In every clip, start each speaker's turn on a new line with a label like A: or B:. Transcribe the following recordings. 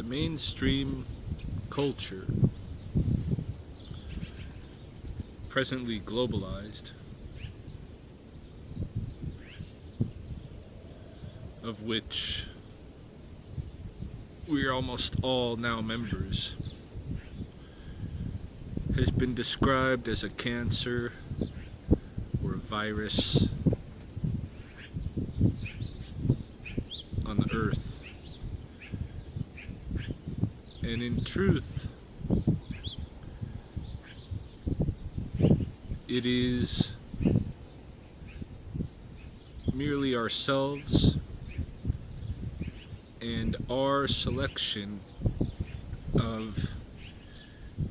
A: mainstream culture, presently globalized, of which we are almost all now members, has been described as a cancer or a virus on the earth. And in truth, it is merely ourselves and our selection of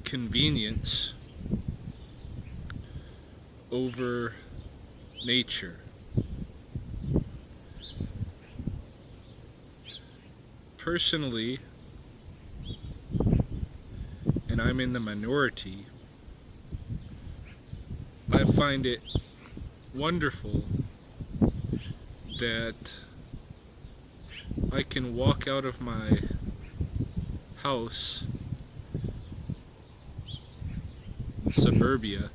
A: convenience over nature. Personally, and I'm in the minority, I find it wonderful that I can walk out of my house in suburbia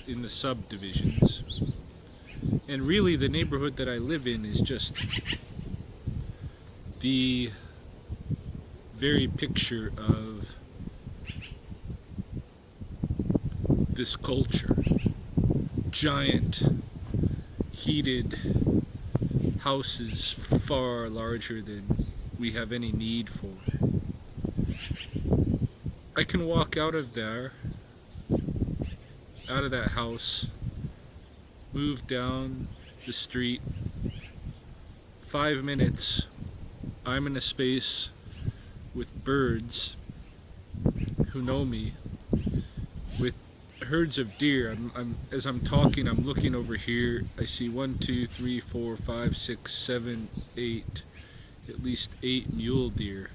A: in the subdivisions, and really the neighborhood that I live in is just the very picture of this culture. Giant heated houses far larger than we have any need for. I can walk out of that house, move down the street, 5 minutes, I'm in a space with birds who know me, with herds of deer. As I'm talking, I'm looking over here. I see 1, 2, 3, 4, 5, 6, 7, 8, at least 8 mule deer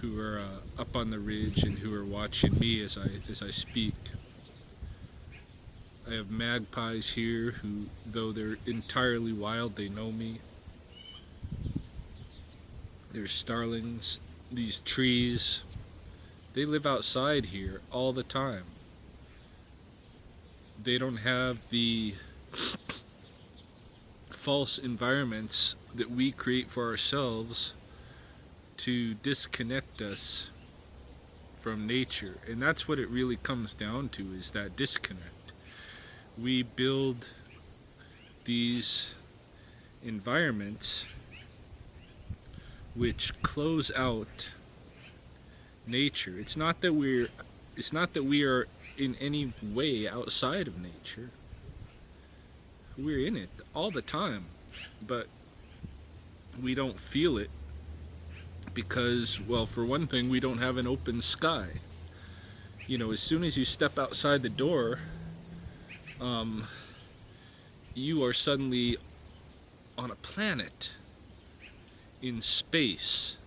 A: who are up on the ridge and who are watching me as I speak. I have magpies here who, though they're entirely wild, they know me. There's starlings, these trees. They live outside here all the time. They don't have the false environments that we create for ourselves to disconnect us from nature. And that's what it really comes down to, is that disconnect. We build these environments which close out nature. It's not that we are in any way outside of nature. We're in it all the time, but we don't feel it because, well, for one thing, we don't have an open sky. You know, as soon as you step outside the door, you are suddenly on a planet in space,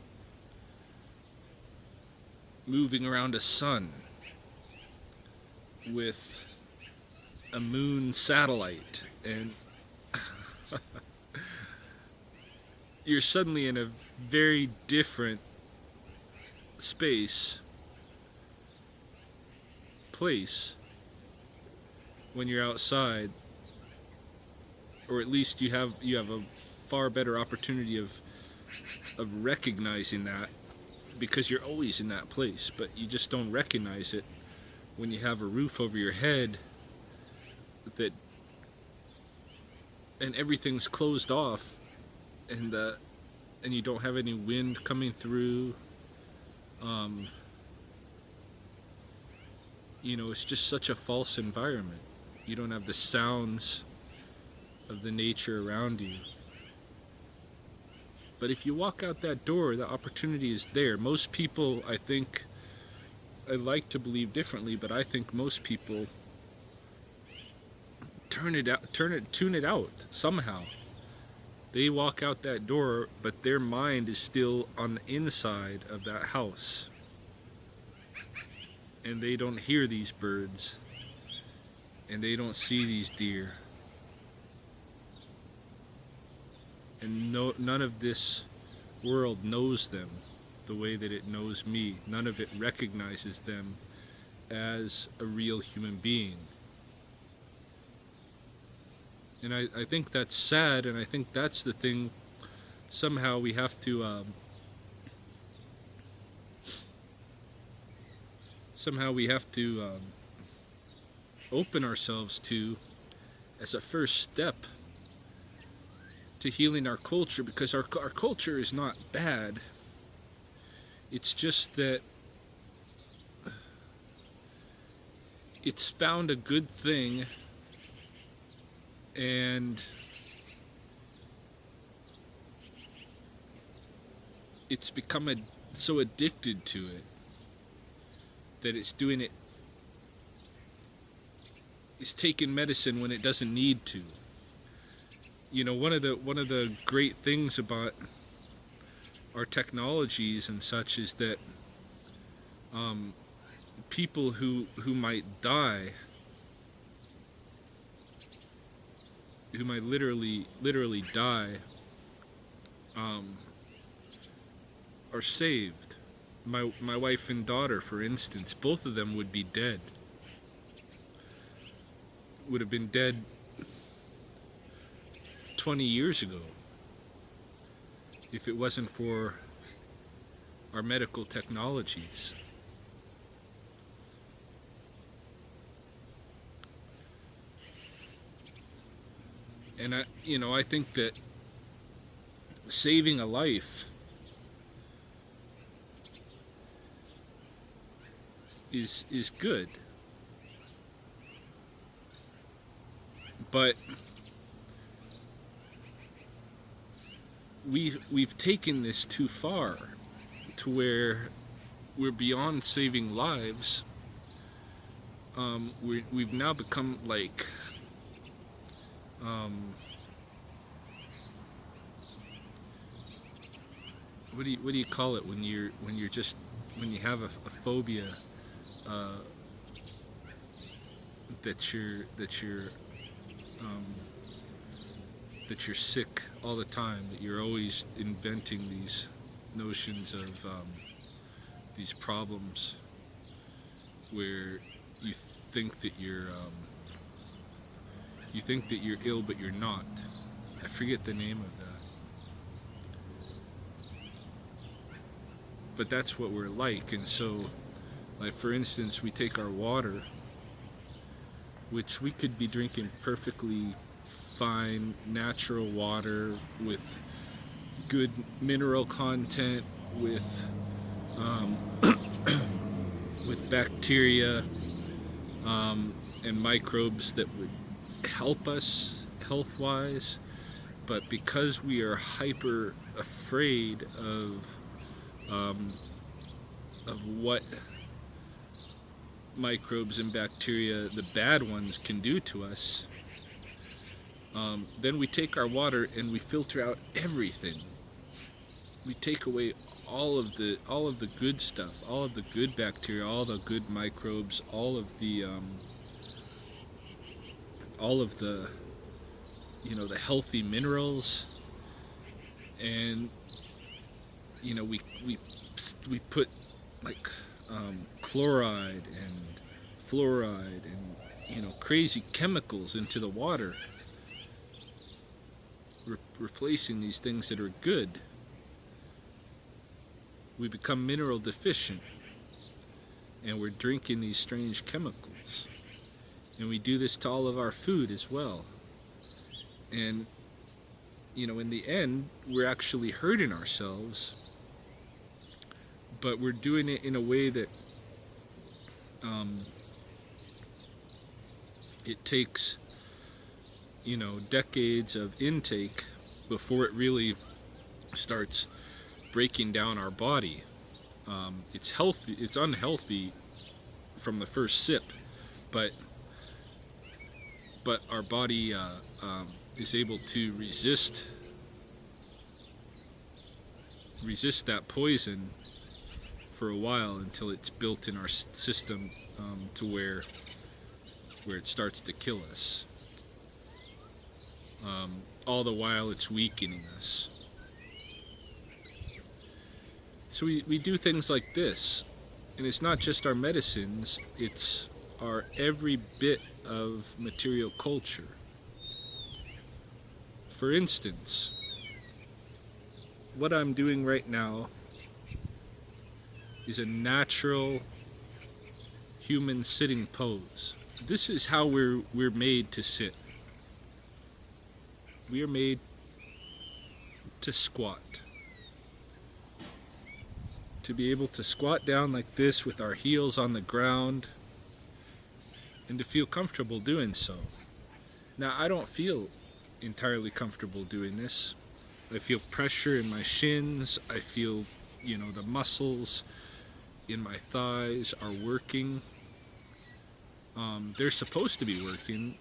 A: moving around a sun with a moon satellite, and you're suddenly in a very different place when you're outside, or at least you have a far better opportunity of recognizing that, because you're always in that place, but you just don't recognize it when you have a roof over your head and everything's closed off, and you don't have any wind coming through. You know, it's just such a false environment. You don't have the sounds of the nature around you. But if you walk out that door, the opportunity is there. Most people, I think, I like to believe differently, but I think most people tune it out somehow. They walk out that door, but their mind is still on the inside of that house. And they don't hear these birds, and they don't see these deer. and none of this world knows them the way that it knows me. None of it recognizes them as a real human being. And I think that's sad, and I think that's the thing. Somehow we have to open ourselves to as a first step to healing our culture, because our culture is not bad. It's just that it's found a good thing, and it's become so addicted to it that it's taking medicine when it doesn't need to. You know, one of the great things about our technologies and such is that people who might die, who might literally die, are saved. My wife and daughter, for instance, both of them would be dead. Would have been dead 20 years ago if it wasn't for our medical technologies. And I think that saving a life is good. But we've taken this too far to where we're beyond saving lives. We've now become like what do you call it when you have a phobia that you're sick all the time, that you're always inventing these notions of these problems where you think that you're ill but you're not. I forget the name of that. But that's what we're like. And so, like, for instance, we take our water, which we could be drinking perfectly fine natural water with good mineral content, with with bacteria and microbes that would help us health-wise, but because we are hyper afraid of what microbes and bacteria, the bad ones, can do to us, then we take our water and we filter out everything. We take away all of the good stuff, all of the good bacteria, all the good microbes, all of the the healthy minerals, and we put like chloride and fluoride and crazy chemicals into the water, replacing these things that are good. We become mineral deficient, and we're drinking these strange chemicals, and we do this to all of our food as well. And in the end, we're actually hurting ourselves, but we're doing it in a way that it takes decades of intake before it really starts breaking down our body. It's healthy. It's unhealthy from the first sip, but our body is able to resist that poison for a while until it's built in our system to where it starts to kill us. all the while it's weakening us. So we do things like this, and it's not just our medicines, it's our every bit of material culture. For instance, what I'm doing right now is a natural human sitting pose. This is how we're made to sit. We are made to squat. To be able to squat down like this with our heels on the ground and to feel comfortable doing so. Now, I don't feel entirely comfortable doing this. I feel pressure in my shins. I feel, the muscles in my thighs are working. They're supposed to be working.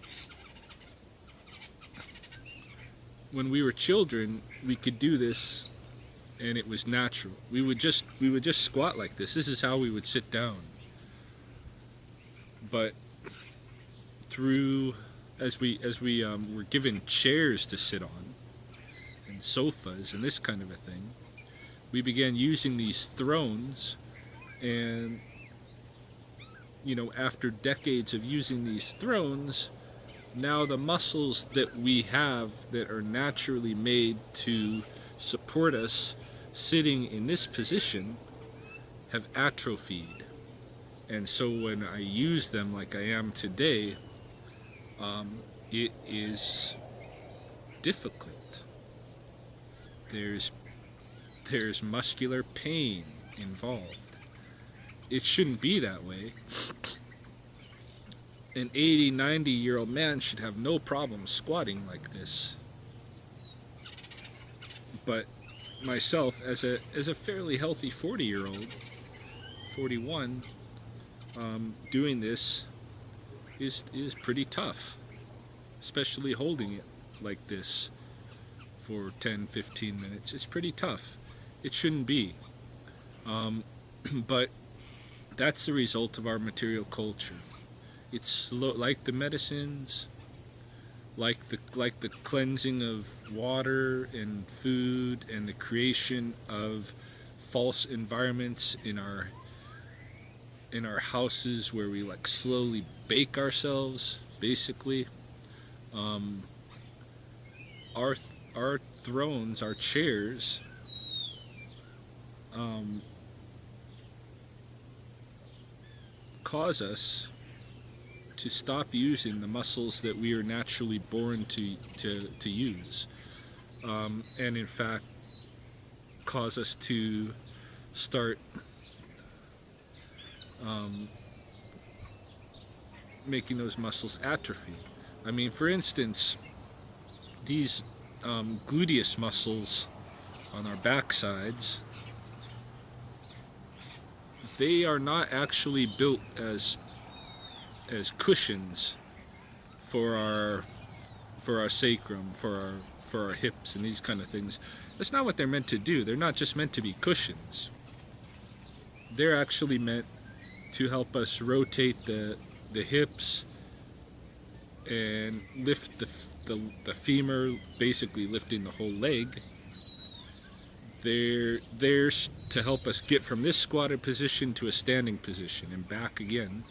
A: When we were children, we could do this and it was natural. We would just squat like this. This is how we would sit down. But as we were given chairs to sit on and sofas and this kind of a thing, we began using these thrones, and after decades of using these thrones, now the muscles that we have that are naturally made to support us sitting in this position have atrophied. And so when I use them like I am today, it is difficult. There's muscular pain involved. It shouldn't be that way. An 80, 90-year-old man should have no problem squatting like this. But myself, as a fairly healthy 40-year-old, 41, doing this is pretty tough, especially holding it like this for 10, 15 minutes. It's pretty tough. It shouldn't be. But that's the result of our material culture. It's slow, like the medicines, like the cleansing of water and food, and the creation of false environments in our houses where we slowly bake ourselves, basically. Our thrones, our chairs, cause us to stop using the muscles that we are naturally born to use, and in fact cause us to start making those muscles atrophy. I mean, for instance, these gluteus muscles on our backsides, they are not actually built as cushions for our sacrum, for our hips and these kind of things. That's not what they're meant to do. They're not just meant to be cushions. They're actually meant to help us rotate the hips and lift the femur, basically lifting the whole leg. They're there to help us get from this squatted position to a standing position and back again.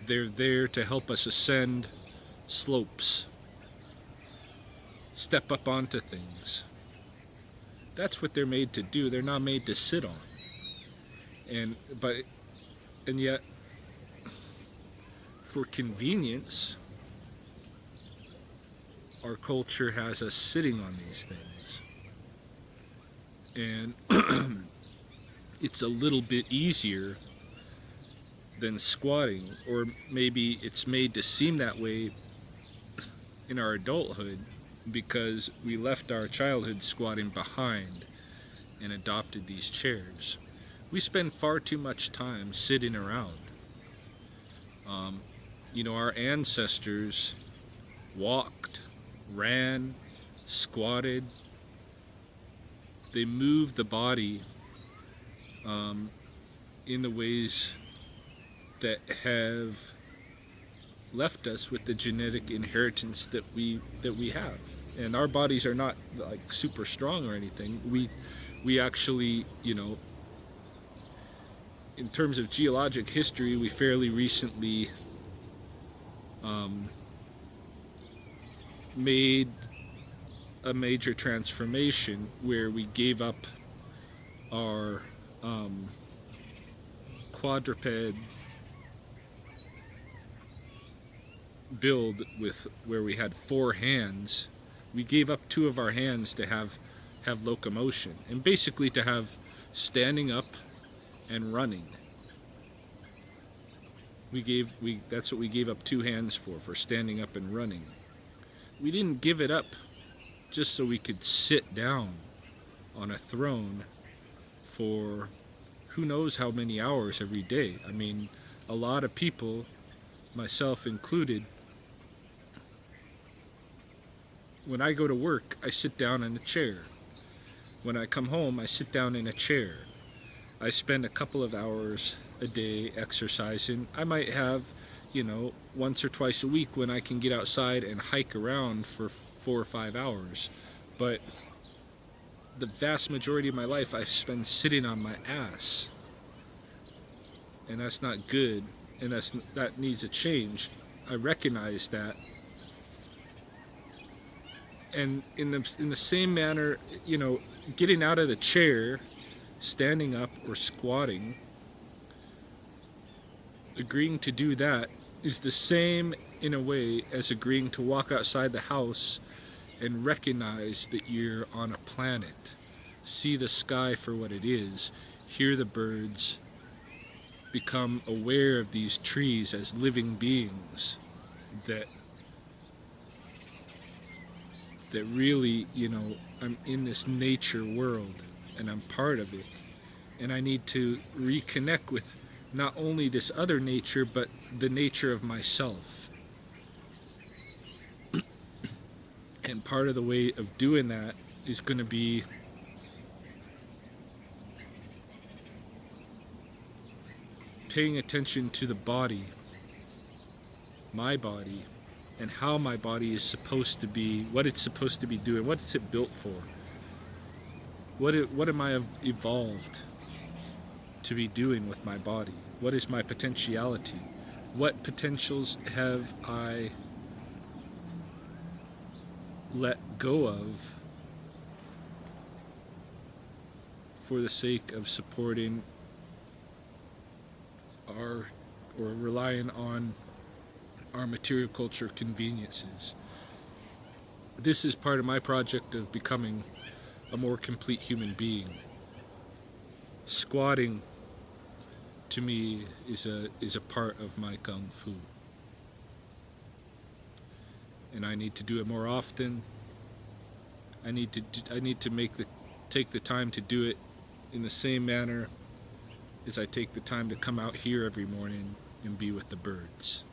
A: They're there to help us ascend slopes, step up onto things. That's what they're made to do. They're not made to sit on. And yet, for convenience, our culture has us sitting on these things. And it's a little bit easier than squatting, or maybe it's made to seem that way in our adulthood because we left our childhood squatting behind and adopted these chairs. We spend far too much time sitting around. Our ancestors walked, ran, squatted. They moved the body in the ways that have left us with the genetic inheritance that we have. And our bodies are not like super strong or anything. We actually, in terms of geologic history, we fairly recently made a major transformation where we gave up our quadruped build with where we had 4 hands. We gave up 2 of our hands to have locomotion, and basically to have standing up and running. That's what we gave up 2 hands for standing up and running. We didn't give it up just so we could sit down on a throne for who knows how many hours every day. I mean, a lot of people, myself included, when I go to work, I sit down in a chair. When I come home, I sit down in a chair. I spend a couple of hours a day exercising. I might have, once or twice a week when I can get outside and hike around for 4 or 5 hours. But the vast majority of my life I spend sitting on my ass. And that's not good, and that needs a change. I recognize that. And in the same manner, getting out of the chair, standing up or squatting, agreeing to do that is the same in a way as agreeing to walk outside the house and recognize that you're on a planet. See the sky for what it is, hear the birds, become aware of these trees as living beings that really, I'm in this nature world and I'm part of it. And I need to reconnect with not only this other nature, but the nature of myself. And part of the way of doing that is going to be paying attention to the body, my body, and how my body is supposed to be, what it's supposed to be doing, what's it built for, what am I evolved to be doing with my body, what is my potentiality, what potentials have I let go of for the sake of supporting or relying on our material culture conveniences. This is part of my project of becoming a more complete human being. Squatting, to me, is a part of my kung fu, and I need to do it more often. I need to take the time to do it in the same manner as I take the time to come out here every morning and be with the birds.